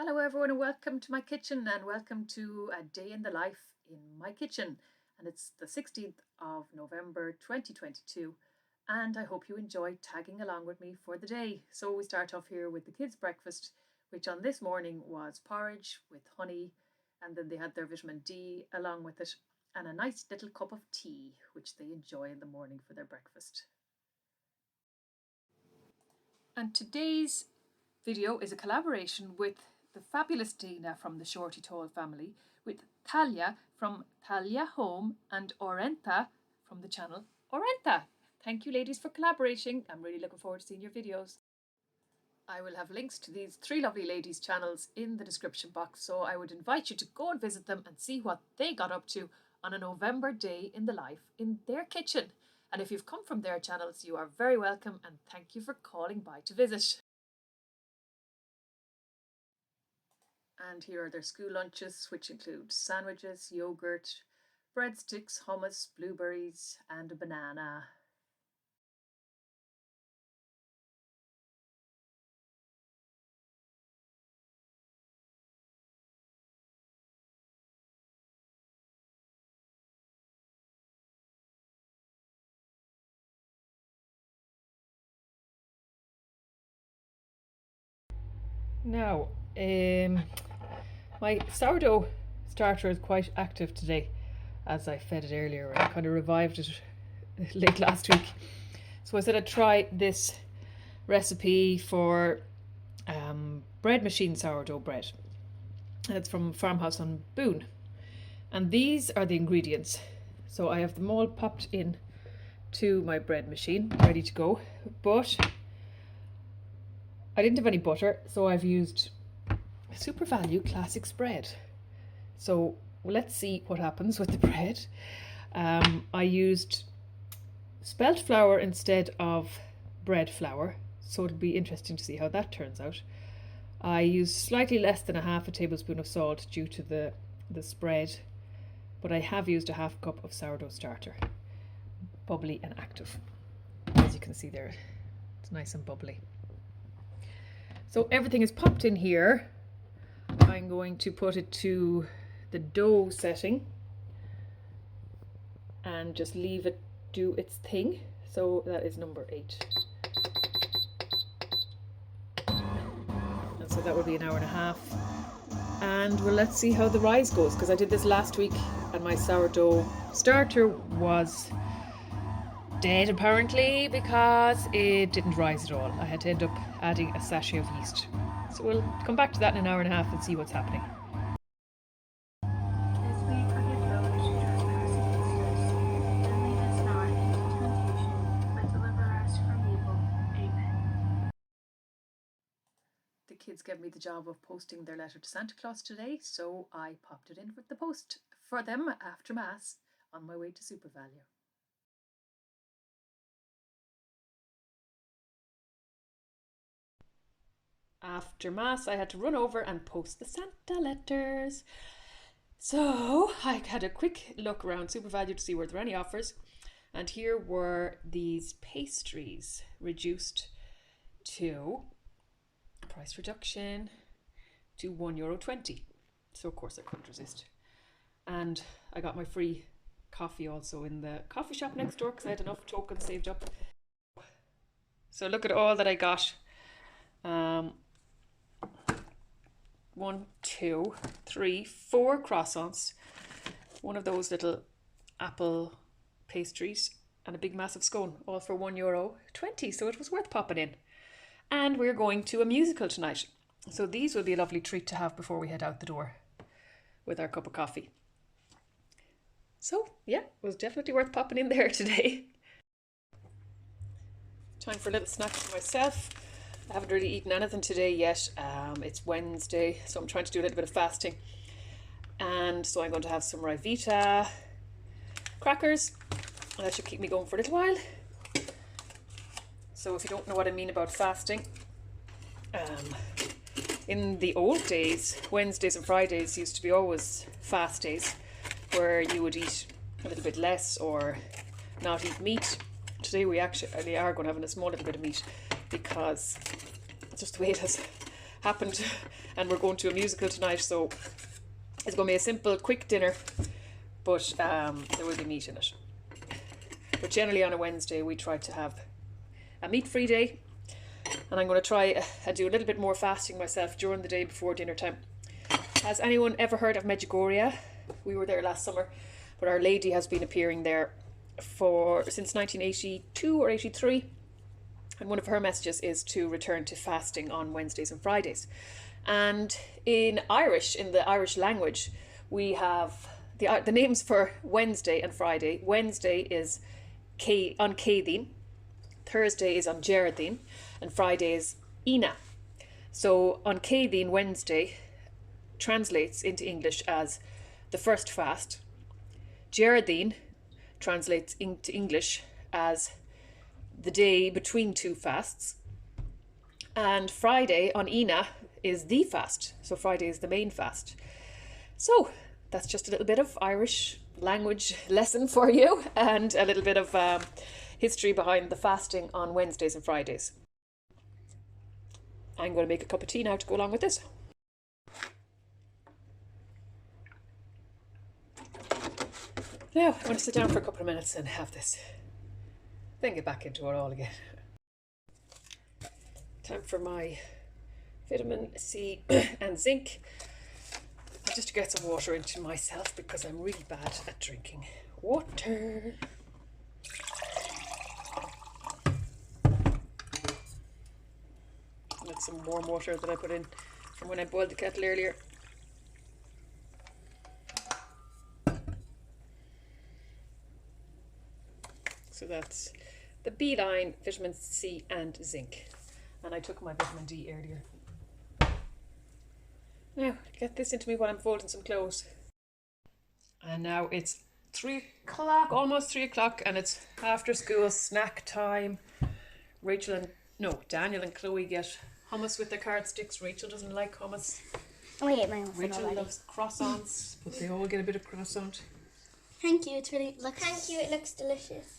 Hello everyone and welcome to my kitchen and welcome to a day in the life in my kitchen. And it's the 16th of November 2022 and I hope you enjoy tagging along with me for the day. So we start off here with the kids' breakfast, which on this morning was porridge with honey, and then they had their vitamin D along with it and a nice little cup of tea which they enjoy in the morning for their breakfast. And today's video is a collaboration with the fabulous Dina from the ShortyTall family, with Thalia from Thalia Home and Orinta from the channel Orinta. Thank you ladies for collaborating. I'm really looking forward to seeing your videos. I will have links to these three lovely ladies' channels in the description box, so I would invite you to go and visit them and see what they got up to on a November day in the life in their kitchen. And if you've come from their channels, you are very welcome and thank you for calling by to visit. And here are their school lunches, which include sandwiches, yogurt, breadsticks, hummus, blueberries, and a banana. Now, my sourdough starter is quite active today, as I fed it earlier. I kind of revived it late last week. So I said I'd try this recipe for bread machine sourdough bread. And it's from Farmhouse on Boone. And these are the ingredients. So I have them all popped in to my bread machine, ready to go. But I didn't have any butter, so I've used Super Value Classic Spread. So let's see what happens with the bread. I used spelt flour instead of bread flour, so it'll be interesting to see how that turns out. I used slightly less than a half a tablespoon of salt due to the spread, but I have used a half cup of sourdough starter, bubbly and active. As you can see there, it's nice and bubbly. So everything is popped in here. I'm going to put it to the dough setting and just leave it do its thing. So that is number 8. And so that will be an hour and a half. And well, let's see how the rise goes, because I did this last week and my sourdough starter was dead apparently because it didn't rise at all. I had to end up adding a sachet of yeast. So we'll come back to that in an hour and a half and see what's happening. The kids gave me the job of posting their letter to Santa Claus today, so I popped it in with the post for them after Mass on my way to Super Value. After Mass, I had to run over and post the Santa letters. So I had a quick look around Super Value to see were there any offers. And here were these pastries reduced to price reduction to €1.20. So of course I couldn't resist. And I got my free coffee also in the coffee shop next door because I had enough tokens saved up. So look at all that I got. 1, 2, 3, 4 croissants, one of those little apple pastries, and a big massive scone, all for €1.20. So it was worth popping in. And we're going to a musical tonight. So these will be a lovely treat to have before we head out the door with our cup of coffee. So yeah, it was definitely worth popping in there today. Time for a little snack for myself. I haven't really eaten anything today yet. It's Wednesday, so I'm trying to do a little bit of fasting. And so I'm going to have some Ryvita crackers. And that should keep me going for a little while. So if you don't know what I mean about fasting, in the old days, Wednesdays and Fridays used to be always fast days where you would eat a little bit less or not eat meat. Today we actually are going to have a small little bit of meat because it's just the way it happened and we're going to a musical tonight, so it's going to be a simple, quick dinner, but there will be meat in it. But generally on a Wednesday we try to have a meat-free day, and I'm going to try and do a little bit more fasting myself during the day before dinner time. Has anyone ever heard of Medjugorje? We were there last summer, but Our Lady has been appearing there since 1982 or 83, and one of her messages is to return to fasting on Wednesdays and Fridays. And in the Irish language, we have the names for Wednesday and Friday. Wednesday is on Cédín, Thursday is on Gerardín, and Friday is Ina. So on Cédín, Wednesday translates into English as the first fast. Gerardín translates into English as the day between two fasts. And Friday on Ina is the fast. So Friday is the main fast. So that's just a little bit of Irish language lesson for you, and a little bit of history behind the fasting on Wednesdays and Fridays. I'm going to make a cup of tea now to go along with this. Now I'm going to sit down for a couple of minutes and have this, then get back into it all again. Time for my vitamin C and zinc. Just to get some water into myself because I'm really bad at drinking water. That's some warm water that I put in from when I boiled the kettle earlier. So that's the B line, vitamin C and zinc. And I took my vitamin D earlier. Now, get this into me while I'm folding some clothes. And now it's 3 o'clock, almost 3 o'clock, and it's after school snack time. Daniel and Chloe get hummus with their card sticks. Rachel doesn't like hummus. I ate my muffin Rachel already. loves croissants, but they all get a bit of croissant. Thank you, it looks delicious.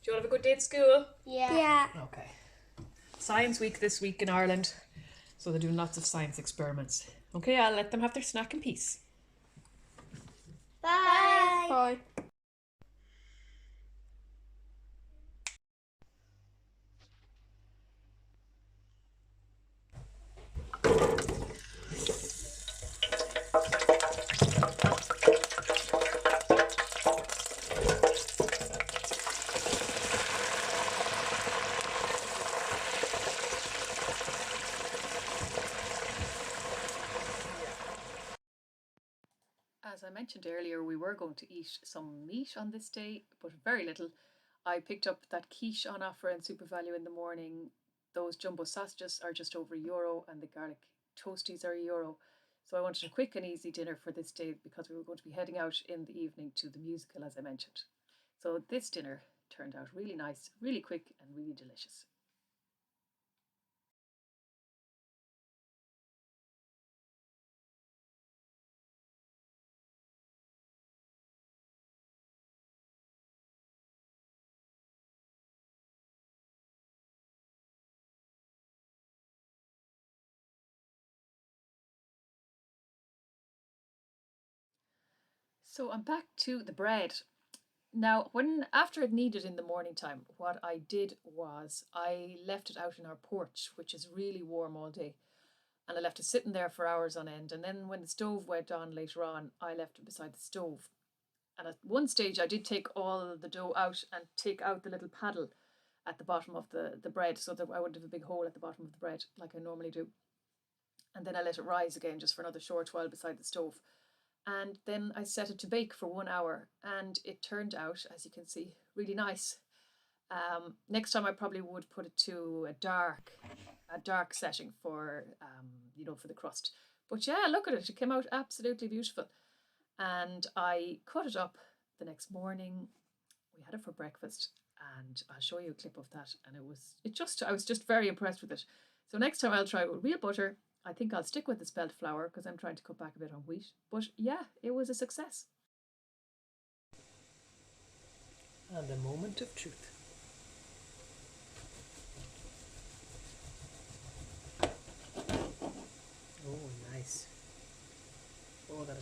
Do you all have a good day at school? Yeah. Okay. Science week this week in Ireland, so they're doing lots of science experiments. Okay, I'll let them have their snack in peace. Bye. Bye. As I mentioned earlier, we were going to eat some meat on this day, but very little. I picked up that quiche on offer in Super Value in the morning. Those jumbo sausages are just over €1, and the garlic toasties are €1. So I wanted a quick and easy dinner for this day because we were going to be heading out in the evening to the musical, as I mentioned. So this dinner turned out really nice, really quick and really delicious. So I'm back to the bread. Now, after it kneaded in the morning time, what I did was I left it out in our porch, which is really warm all day. And I left it sitting there for hours on end. And then when the stove went on later on, I left it beside the stove. And at one stage, I did take all the dough out and take out the little paddle at the bottom of the bread so that I wouldn't have a big hole at the bottom of the bread like I normally do. And then I let it rise again just for another short while beside the stove. And then I set it to bake for 1 hour, and it turned out, as you can see, really nice. Next time I probably would put it to a dark setting for for the crust. But yeah, look at it, it came out absolutely beautiful. And I cut it up the next morning. We had it for breakfast, and I'll show you a clip of that. And I was just very impressed with it. So next time I'll try it with real butter. I think I'll stick with the spelt flour because I'm trying to cut back a bit on wheat. But yeah, it was a success. And a moment of truth.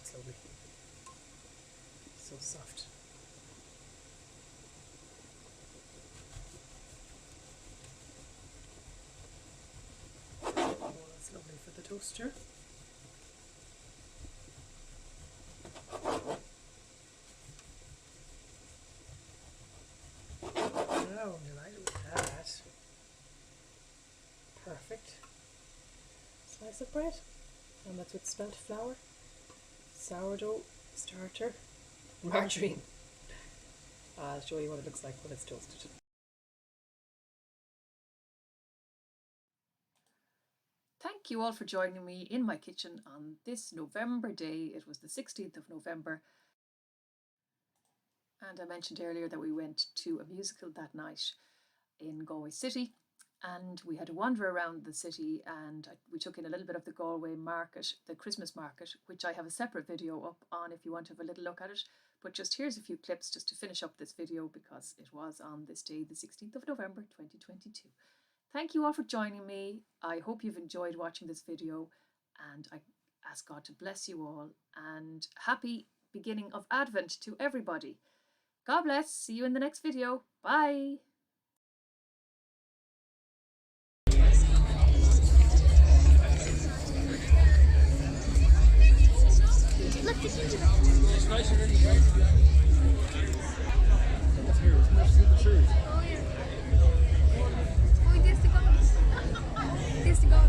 that's lovely. So soft. Oh, that's lovely for the toaster. Oh, delighted with that. Perfect. Slice of bread, and that's with spelt flour, sourdough starter, margarine. I'll show you what it looks like when it's toasted. Thank you all for joining me in my kitchen on this November day. It was the 16th of November. And I mentioned earlier that we went to a musical that night in Galway City. And we had to wander around the city, and we took in a little bit of the Galway market, the Christmas market, which I have a separate video up on if you want to have a little look at it. But just here's a few clips just to finish up this video, because it was on this day, the 16th of November 2022. Thank you all for joining me. I hope you've enjoyed watching this video, and I ask God to bless you all, and happy beginning of Advent to everybody. God bless. See you in the next video. Bye. It's nice and really bright. That's here. It's nice to see the trees. Oh, yeah. Oh, this to go. This to go.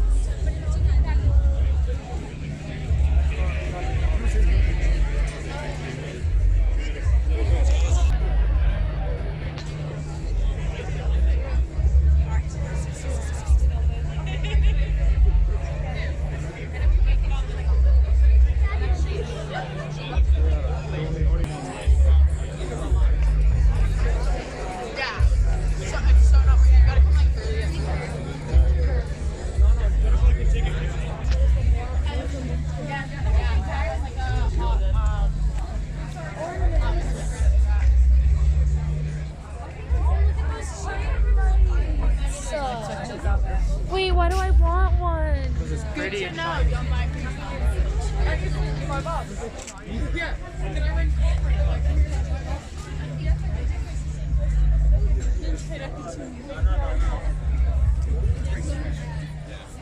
Wait, why do I want one? Because it's pretty and Yeah.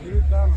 You down.